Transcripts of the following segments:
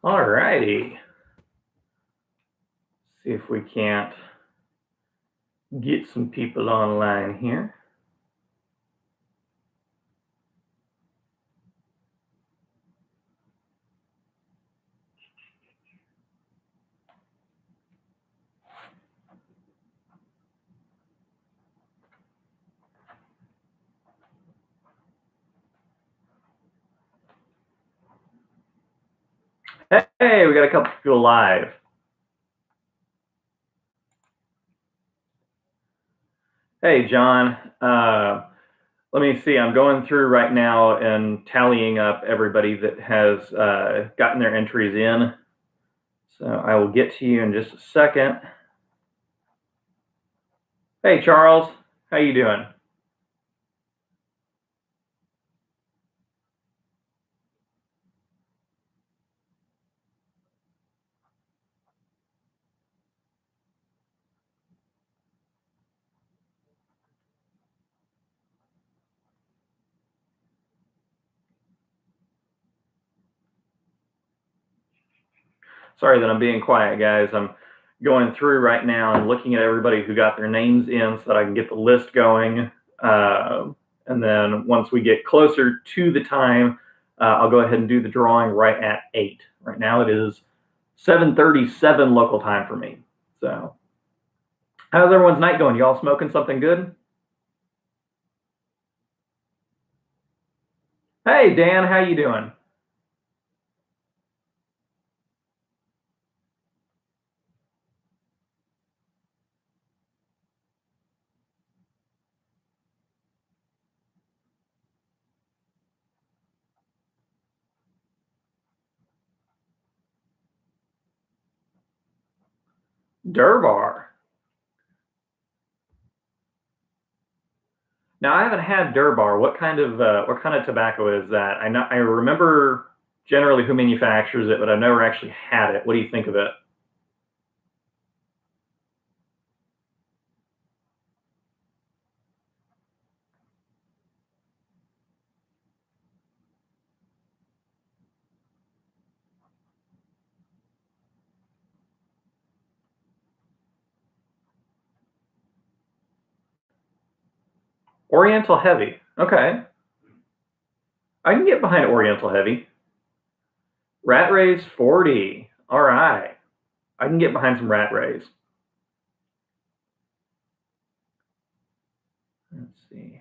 All righty. See if we can't get some people online here. Hey, we got a couple people live. Hey, John. Let me see. I'm going through right now and tallying up everybody that has gotten their entries in. So I will get to you in just a second. Hey, Charles. How you doing? Sorry that I'm being quiet, guys. I'm going through right now and looking at everybody who got their names in so that I can get the list going. And then once we get closer to the time, I'll go ahead and do the drawing right at 8. Right now it is 7:37 local time for me. So, how's everyone's night going? Y'all smoking something good? Hey, Dan, how you doing? Durbar. Now I haven't had Durbar. What kind of tobacco is that? I remember generally who manufactures it, but I've never actually had it. What do you think of it? Oriental Heavy. Okay, I can get behind Oriental Heavy. Rat Rays 40. All right, I can get behind some Rat Rays. Let's see.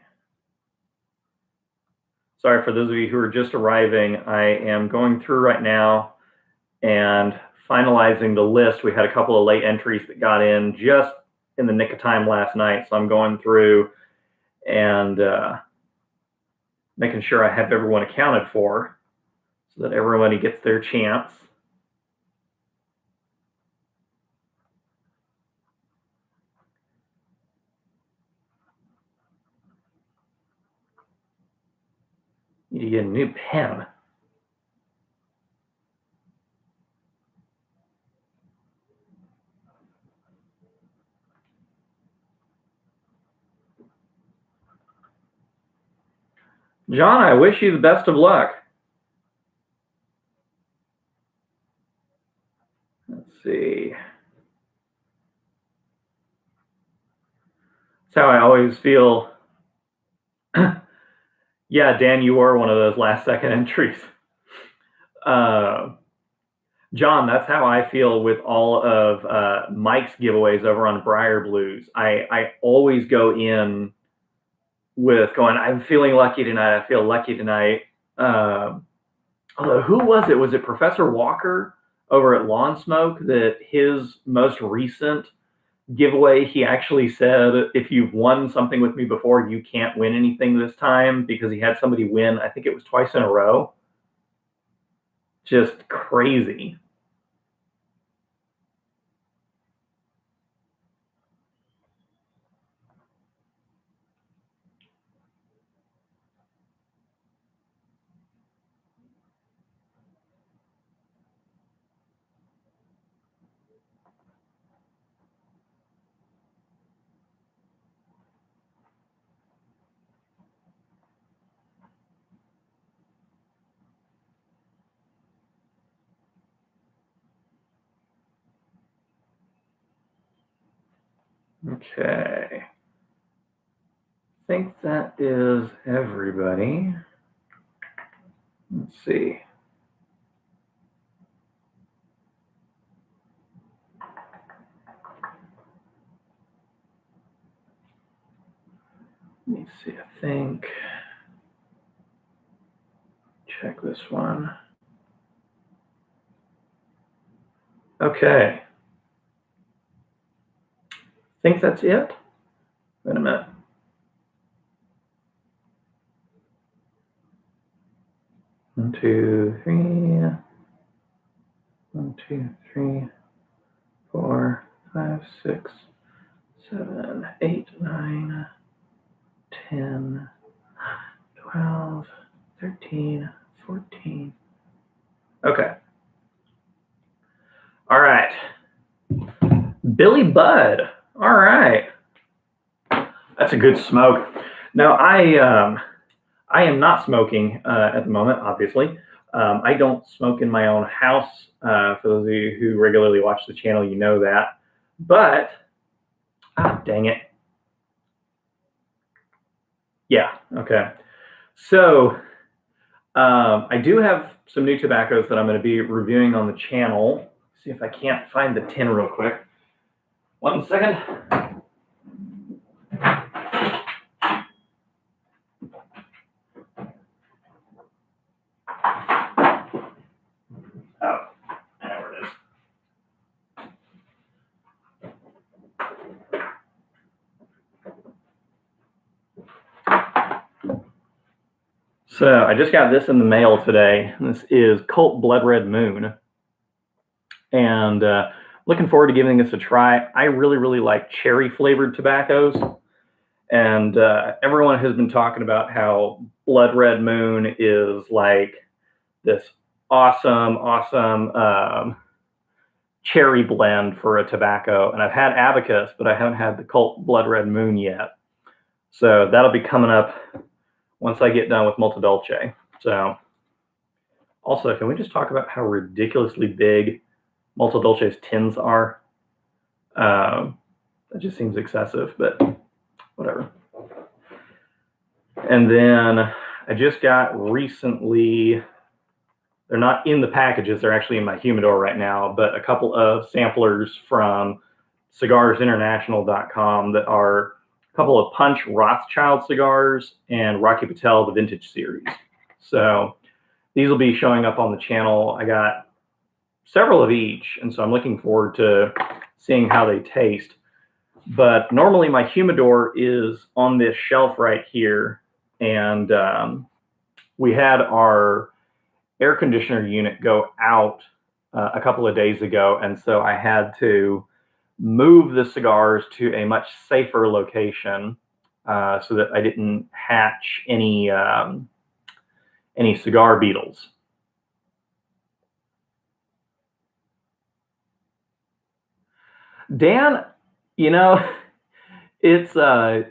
Sorry for those of you who are just arriving. I am going through right now and finalizing the list. We had a couple of late entries that got in just in the nick of time last night, so I'm going through and making sure I have everyone accounted for so that everybody gets their chance. Need to get a new pen. John, I wish you the best of luck. Let's see. That's how I always feel. Yeah, Dan, you were one of those last second entries. Uh, John, that's how I feel with all of Mike's giveaways over on Briar Blues. I always go in with going, I'm feeling lucky tonight. I feel lucky tonight. Um, Although, who was it? Was it Professor Walker over at Lawn Smoke that his most recent giveaway, he actually said, if you've won something with me before, you can't win anything this time because he had somebody win, I think it was twice in a row. Just crazy. Okay. I think that is everybody. Let's see. Let me see, I think. Check this one. Okay. Think that's it? Wait a minute. One, two, three. 1, 2, 3, 4, 5, 6, 7, 8, 9, 10, 12, 13, 14. Okay. All right. Billy Budd. All right. That's a good smoke. Now, I am not smoking at the moment, obviously. I don't smoke in my own house. For those of you who regularly watch the channel, you know that. But, dang it. Yeah, okay. So, I do have some new tobaccos that I'm going to be reviewing on the channel. See if I can't find the tin real quick. 1 second. Oh, there it is. So I just got this in the mail today. This is Cult Blood Red Moon. And looking forward to giving this a try. I really, really like cherry flavored tobaccos. And everyone has been talking about how Blood Red Moon is like this awesome cherry blend for a tobacco. And I've had Abacus, but I haven't had the Cult Blood Red Moon yet. So that'll be coming up once I get done with Multi Dolce. So also, can we just talk about how ridiculously big Multi Dolce's tins are? That just seems excessive, but whatever. And then I just got recently, they're not in the packages, they're actually in my humidor right now, but a couple of samplers from cigarsinternational.com that are a couple of Punch Rothschild cigars and Rocky Patel, the vintage series. So these will be showing up on the channel. I got several of each, and so I'm looking forward to seeing how they taste. But normally my humidor is on this shelf right here, and we had our air conditioner unit go out a couple of days ago, and so I had to move the cigars to a much safer location so that I didn't hatch any cigar beetles. Dan, you know, it's a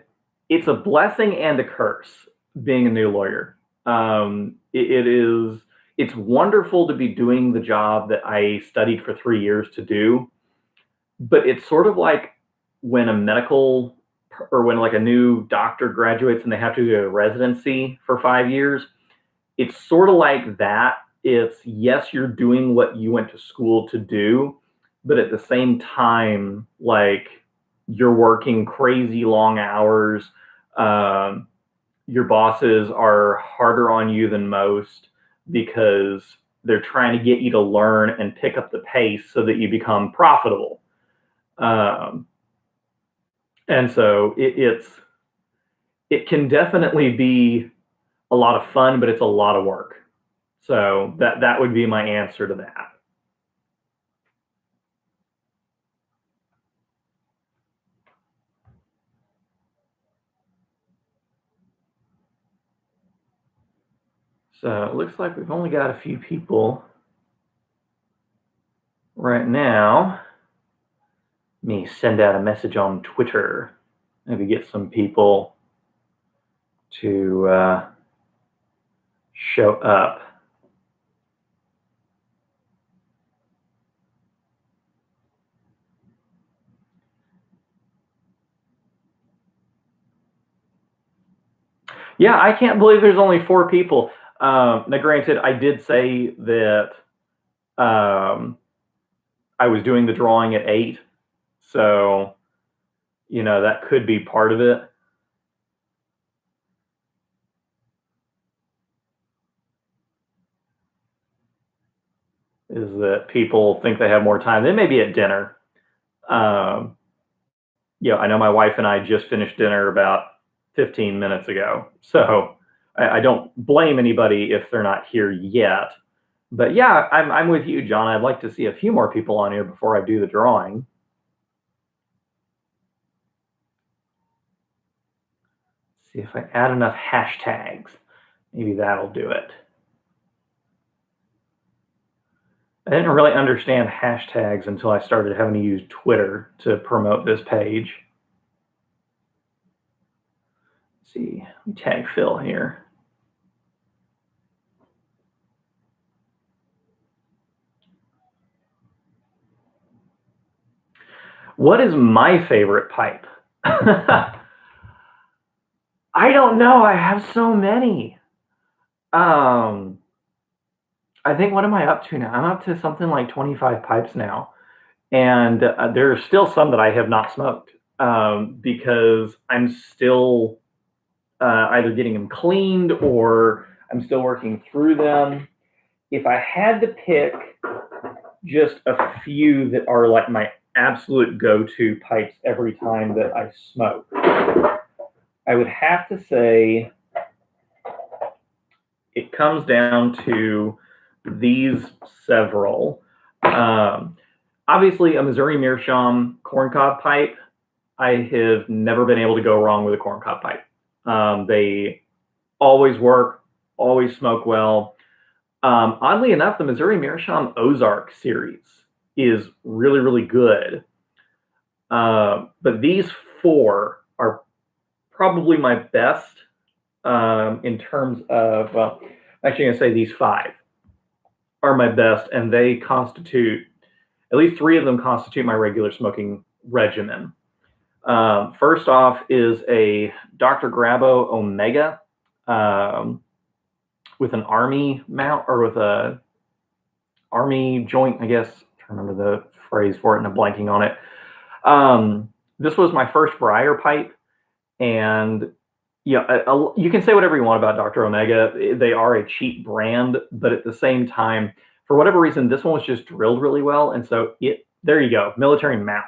blessing and a curse being a new lawyer. It's wonderful to be doing the job that I studied for 3 years to do, but it's sort of like when when like a new doctor graduates and they have to do a residency for 5 years. It's sort of like that. It's, yes, you're doing what you went to school to do, but at the same time, like, you're working crazy long hours. Um, your bosses are harder on you than most because they're trying to get you to learn and pick up the pace so that you become profitable. Um, and so it can definitely be a lot of fun, but it's a lot of work. So that would be my answer to that. So it looks like we've only got a few people right now. Let me send out a message on Twitter. Maybe get some people to show up. Yeah, I can't believe there's only 4 people. Now granted, I did say that, um, I was doing the drawing at 8, so, that could be part of it. Is that people think they have more time. They may be at dinner. Um, I know my wife and I just finished dinner about 15 minutes ago, so I don't blame anybody if they're not here yet. But yeah, I'm with you, John. I'd like to see a few more people on here before I do the drawing. See if I add enough hashtags. Maybe that'll do it. I didn't really understand hashtags until I started having to use Twitter to promote this page. Let's see, let me tag Phil here. What is my favorite pipe? I don't know. I have so many. Um, I think what am I up to now? I'm up to something like 25 pipes now, and there are still some that I have not smoked because I'm still either getting them cleaned or I'm still working through them. If I had to pick just a few that are like my absolute go-to pipes every time that I smoke, I would have to say it comes down to these several. Um, Obviously, a Missouri Meerschaum corncob pipe. I have never been able to go wrong with a corncob pipe. They always work, always smoke well. Oddly enough, the Missouri Meerschaum Ozark series is really, really good. But these 4 are probably my best in terms of, well, actually, I'm going to say these 5 are my best, and they constitute, at least 3 of them constitute my regular smoking regimen. First off is a Dr. Grabo Omega with an Army mount, or with a Army joint, I guess. I don't remember the phrase for it, and I'm blanking on it. This was my first Briar pipe, and you can say whatever you want about Dr. Omega. They are a cheap brand, but at the same time, for whatever reason, this one was just drilled really well, and so there you go, military mount.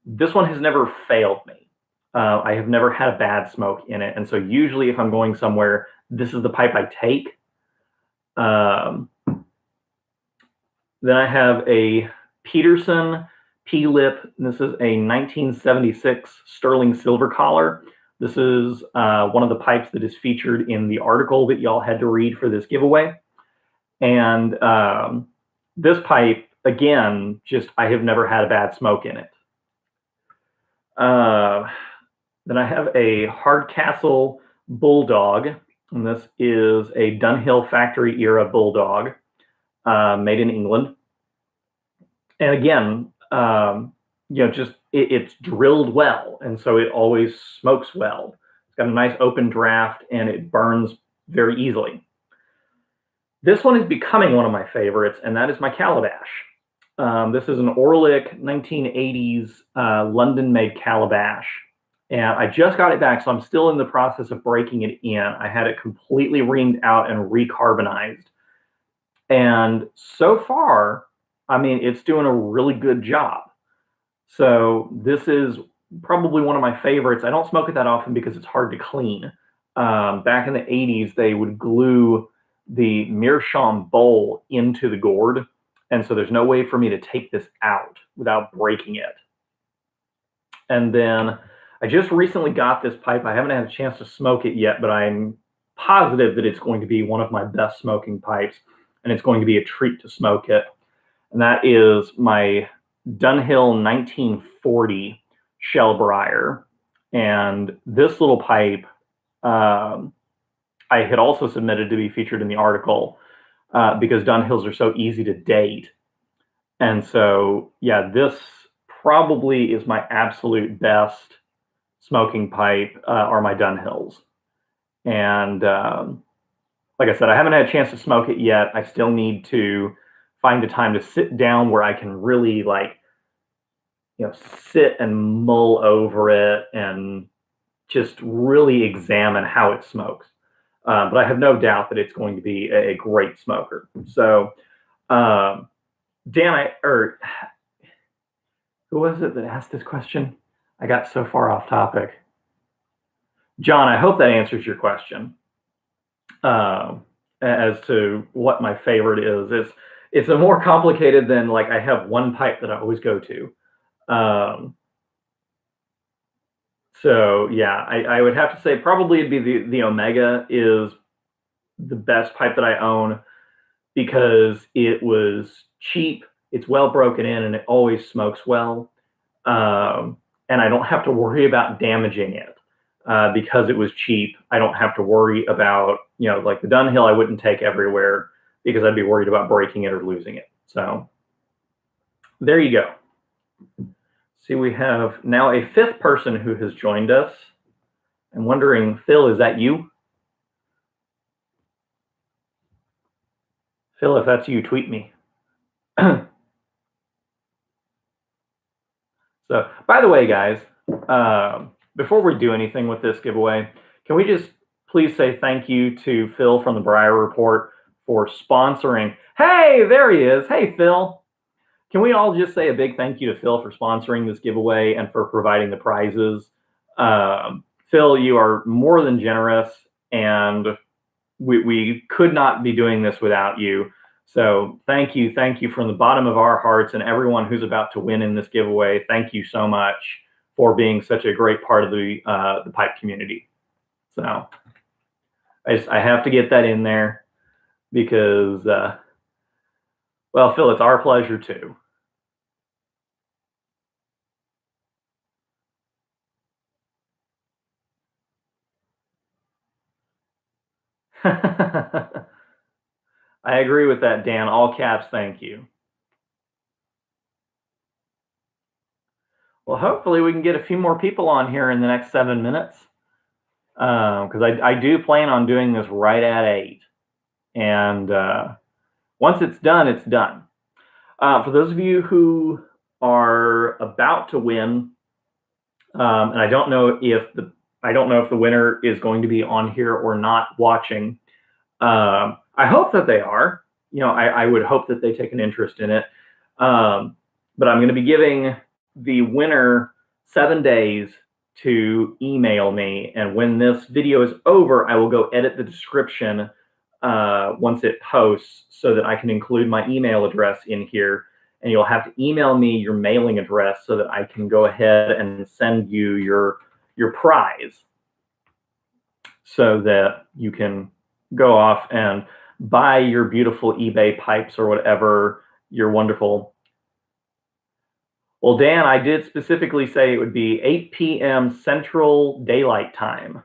This one has never failed me. I have never had a bad smoke in it, and so usually if I'm going somewhere, this is the pipe I take. Then I have a Peterson P-lip. This is a 1976 sterling silver collar. This is one of the pipes that is featured in the article that y'all had to read for this giveaway. And this pipe, again, just I have never had a bad smoke in it. Then I have a Hardcastle Bulldog, and this is a Dunhill factory era Bulldog made in England. And again, just it's drilled well, and so it always smokes well. It's got a nice open draft, and it burns very easily. This one is becoming one of my favorites, and that is my Calabash. This is an Orlik 1980s London-made Calabash, and I just got it back, so I'm still in the process of breaking it in. I had it completely reamed out and recarbonized, and so far, I mean, it's doing a really good job. So this is probably one of my favorites. I don't smoke it that often because it's hard to clean. Back in the 80s, they would glue the Meerschaum bowl into the gourd, and so there's no way for me to take this out without breaking it. And then I just recently got this pipe. I haven't had a chance to smoke it yet, but I'm positive that it's going to be one of my best smoking pipes, and it's going to be a treat to smoke it. And that is my Dunhill 1940 Shell Briar. And this little pipe, I had also submitted to be featured in the article because Dunhills are so easy to date. And so, yeah, this probably is my absolute best smoking pipe are my Dunhills. And like I said, I haven't had a chance to smoke it yet. I still need to find a time to sit down where I can really sit and mull over it and just really examine how it smokes. But I have no doubt that it's going to be a great smoker. So, um, Dan, or who was it that asked this question? I got so far off topic. John, I hope that answers your question as to what my favorite is. It's a more complicated than like I have one pipe that I always go to. So yeah, I would have to say probably it'd be the Omega is the best pipe that I own because it was cheap, it's well broken in, and it always smokes well. And I don't have to worry about damaging it because it was cheap. I don't have to worry about, like the Dunhill I wouldn't take everywhere because I'd be worried about breaking it or losing it. So there you go. See, we have now a fifth person who has joined us. I'm wondering, Phil, is that you? Phil, if that's you, tweet me. So, by the way, guys, before we do anything with this giveaway, can we just please say thank you to Phil from the Briar Report for sponsoring? Hey, there he is. Hey, Phil. Can we all just say a big thank you to Phil for sponsoring this giveaway and for providing the prizes? Phil, you are more than generous, and we could not be doing this without you. So thank you from the bottom of our hearts, and everyone who's about to win in this giveaway. Thank you so much for being such a great part of the pipe community. So I have to get that in there because, well, Phil, it's our pleasure too. I agree with that, Dan. All caps, thank you. Well, hopefully we can get a few more people on here in the next 7 minutes because I do plan on doing this right at 8. And once it's done, it's done. For those of you who are about to win, and I don't know if the winner is going to be on here or not watching. I hope that they are. I would hope that they take an interest in it. But I'm going to be giving the winner 7 days to email me, and when this video is over, I will go edit the description once it posts so that I can include my email address in here, and you'll have to email me your mailing address so that I can go ahead and send you your prize so that you can go off and buy your beautiful eBay pipes or whatever your wonderful. Well, Dan, I did specifically say it would be 8 p.m. Central Daylight Time.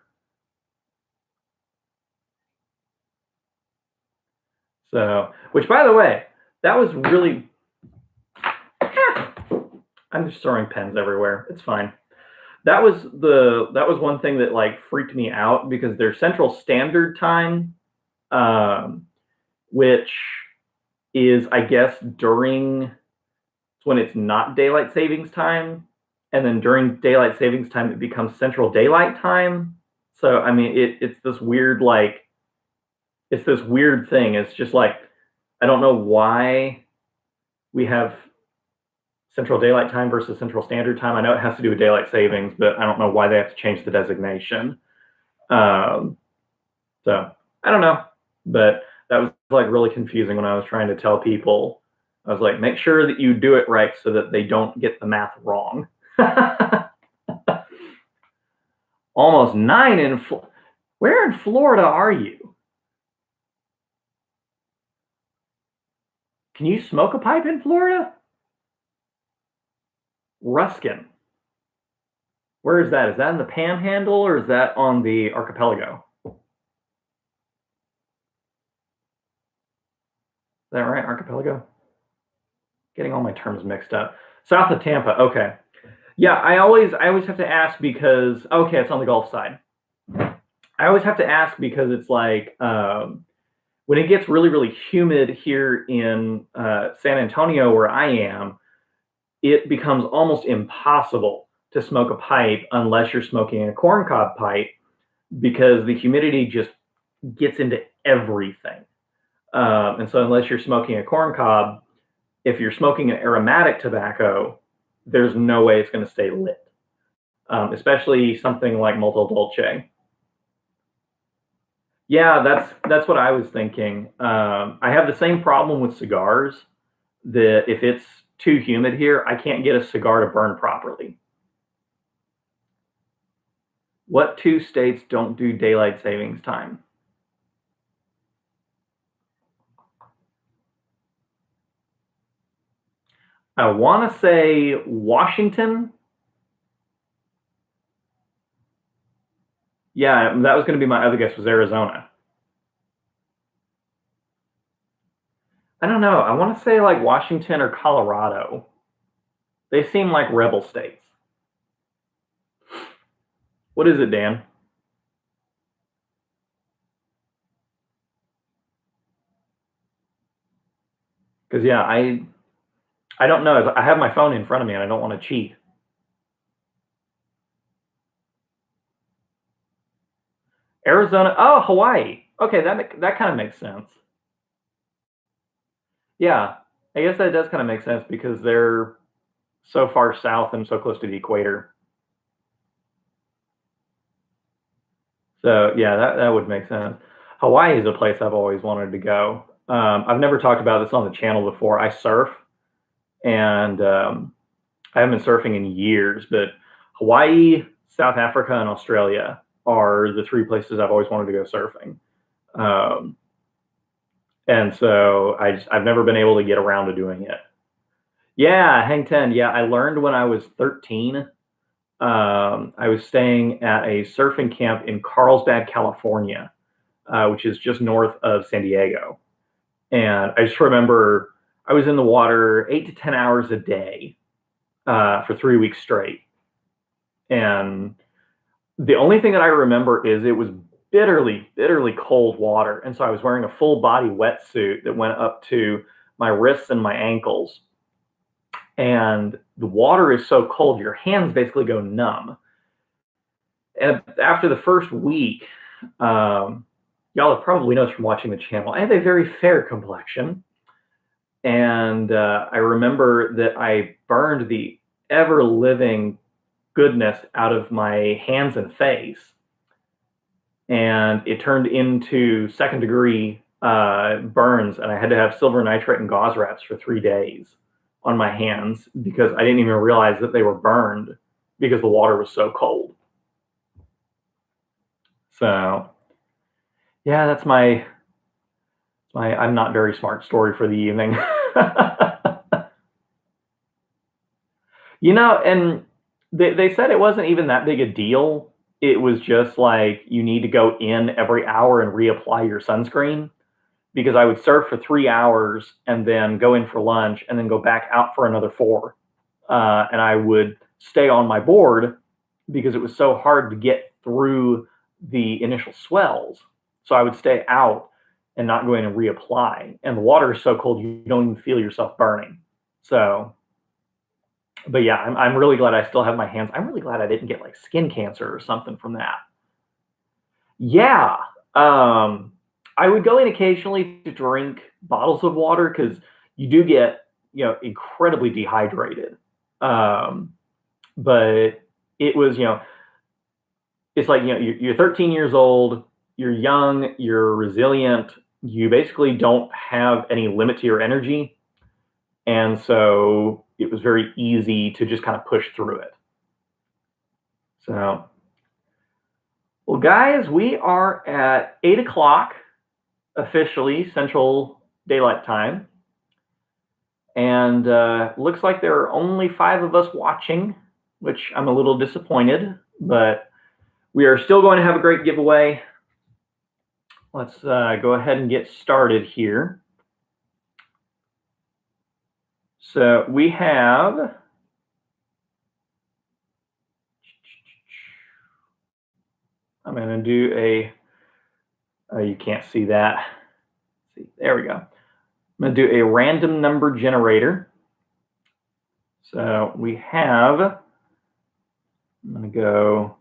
So, which, by the way, that was really. I'm just throwing pens everywhere. It's fine. That was one thing that like freaked me out because their Central Standard Time, which is I guess during when it's not daylight savings time, and then during daylight savings time it becomes Central Daylight Time. So I mean it's this weird thing. It's just like I don't know why we have Central Daylight Time versus Central Standard Time. I know it has to do with daylight savings, but I don't know why they have to change the designation. So I don't know, but that was like really confusing when I was trying to tell people. I was like, make sure that you do it right so that they don't get the math wrong. Almost 9 in where in Florida are you? Can you smoke a pipe in Florida? Ruskin. Where is that? Is that in the Panhandle or is that on the archipelago? Is that right? Archipelago? Getting all my terms mixed up. South of Tampa. Okay. Yeah, I always have to ask because okay, it's on the Gulf side. I always have to ask because it's like when it gets really, really humid here in San Antonio, where I am, it becomes almost impossible to smoke a pipe unless you're smoking a corncob pipe because the humidity just gets into everything. And so, unless you're smoking a corncob, if you're smoking an aromatic tobacco, there's no way it's going to stay lit, especially something like Molto Dolce. Yeah, that's what I was thinking. I have the same problem with cigars that if it's too humid here, I can't get a cigar to burn properly. What two states don't do daylight savings time? I want to say Washington. Yeah, that was going to be my other guess was Arizona. I don't know. I want to say like Washington or Colorado. They seem like rebel states. What is it, Dan? Because yeah, I don't know. I have my phone in front of me and I don't want to cheat. Arizona. Oh, Hawaii. Okay, that kind of makes sense. Yeah, I guess that does kind of make sense because they're so far south and so close to the equator. So yeah, that would make sense. Hawaii is a place I've always wanted to go. I've never talked about this on the channel before. I surf, and I haven't been surfing in years, but Hawaii, South Africa, and Australia are the three places I've always wanted to go surfing. Um, and so I've never been able to get around to doing it. Yeah, hang ten. Yeah, I learned when I was 13. I was staying at a surfing camp in Carlsbad, California, which is just north of San Diego. And I just remember I was in the water 8 to 10 hours a day for 3 weeks straight. And the only thing that I remember is it was bitterly, bitterly cold water. And so I was wearing a full body wetsuit that went up to my wrists and my ankles. And the water is so cold, your hands basically go numb. And after the first week, y'all have probably noticed from watching the channel, I have a very fair complexion. And I remember that I burned the ever living goodness out of my hands and face. And it turned into second degree burns. And I had to have silver nitrate and gauze wraps for 3 days on my hands because I didn't even realize that they were burned because the water was so cold. So, yeah, that's my I'm not very smart story for the evening. And they said it wasn't even that big a deal. It was just like you need to go in every hour and reapply your sunscreen because I would surf for 3 hours and then go in for lunch and then go back out for another four. And I would stay on my board because it was so hard to get through the initial swells. So I would stay out and not go in and reapply. And the water is so cold you don't even feel yourself burning. So, but yeah, I'm really glad I still have my hands. I'm really glad I didn't get like skin cancer or something from that. Yeah, I would go in occasionally to drink bottles of water because you do get incredibly dehydrated. Um, but it was it's like you're 13 years old, you're young, you're resilient, you basically don't have any limit to your energy, and so it was very easy to just kind of push through it. So, well, guys, we are at 8 o'clock officially Central Daylight Time, and looks like there are only 5 of us watching, which I'm a little disappointed, but we are still going to have a great giveaway. Let's go ahead and get started here. So we have I'm going to do a, you can't see that. See, there we go. I'm going to do a random number generator. So we have, I'm going to go,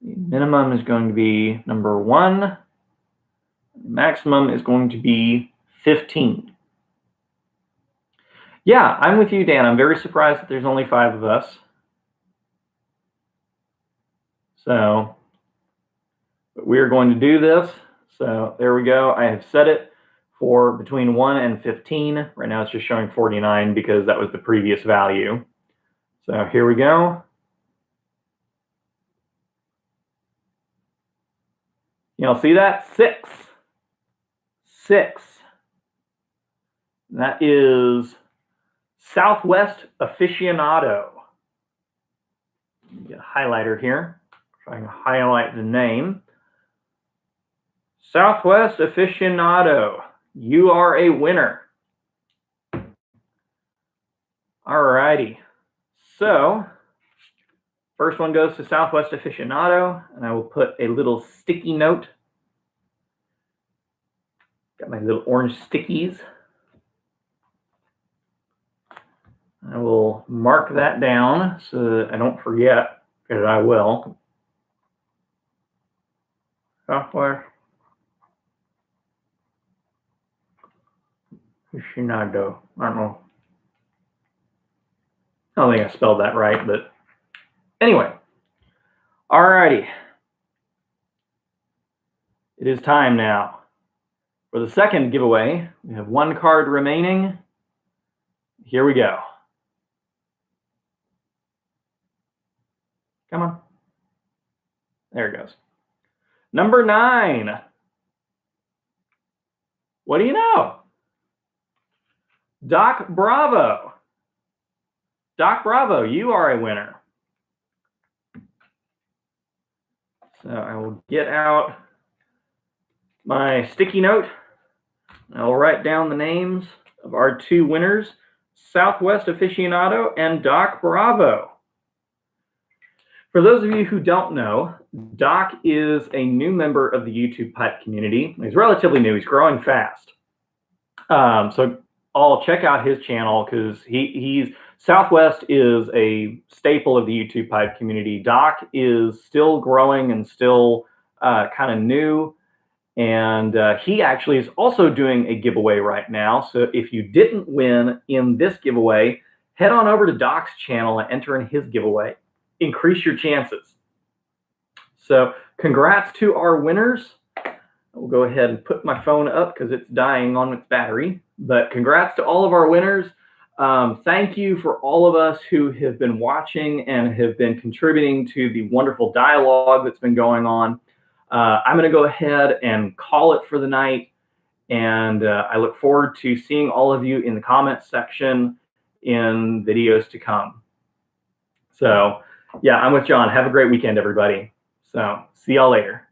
the minimum is going to be number 1. The maximum is going to be 15. Yeah, I'm with you, Dan. I'm very surprised that there's only 5 of us. So we're going to do this. So there we go. I have set it for between 1 and 15. Right now it's just showing 49 because that was the previous value. So here we go. Y'all see that? 6. 6. That is Southwest Aficionado. Get a highlighter here. Trying to highlight the name. Southwest Aficionado. You are a winner. Alrighty. So, first one goes to Southwest Aficionado, and I will put a little sticky note. Got my little orange stickies. I will mark that down so that I don't forget, because I will. Southwest Aficionado. I don't know. I don't think I spelled that right, but anyway. Alrighty. It is time now for the second giveaway. We have 1 card remaining. Here we go. Come on. There it goes. Number 9. What do you know? Doc Bravo. Doc Bravo, you are a winner. So I will get out my sticky note. I will write down the names of our 2 winners, Southwest Aficionado and Doc Bravo. For those of you who don't know, Doc is a new member of the YouTube pipe community. He's relatively new. He's growing fast. So I'll check out his channel because he's Southwest is a staple of the YouTube pipe community. Doc is still growing and still kind of new. And he actually is also doing a giveaway right now. So if you didn't win in this giveaway, head on over to Doc's channel and enter in his giveaway. Increase your chances. So congrats to our winners. We'll go ahead and put my phone up because it's dying on its battery. But congrats to all of our winners. Thank you for all of us who have been watching and have been contributing to the wonderful dialogue that's been going on. I'm going to go ahead and call it for the night. And I look forward to seeing all of you in the comments section in videos to come. So, yeah, I'm with John. Have a great weekend, everybody. So, see y'all later.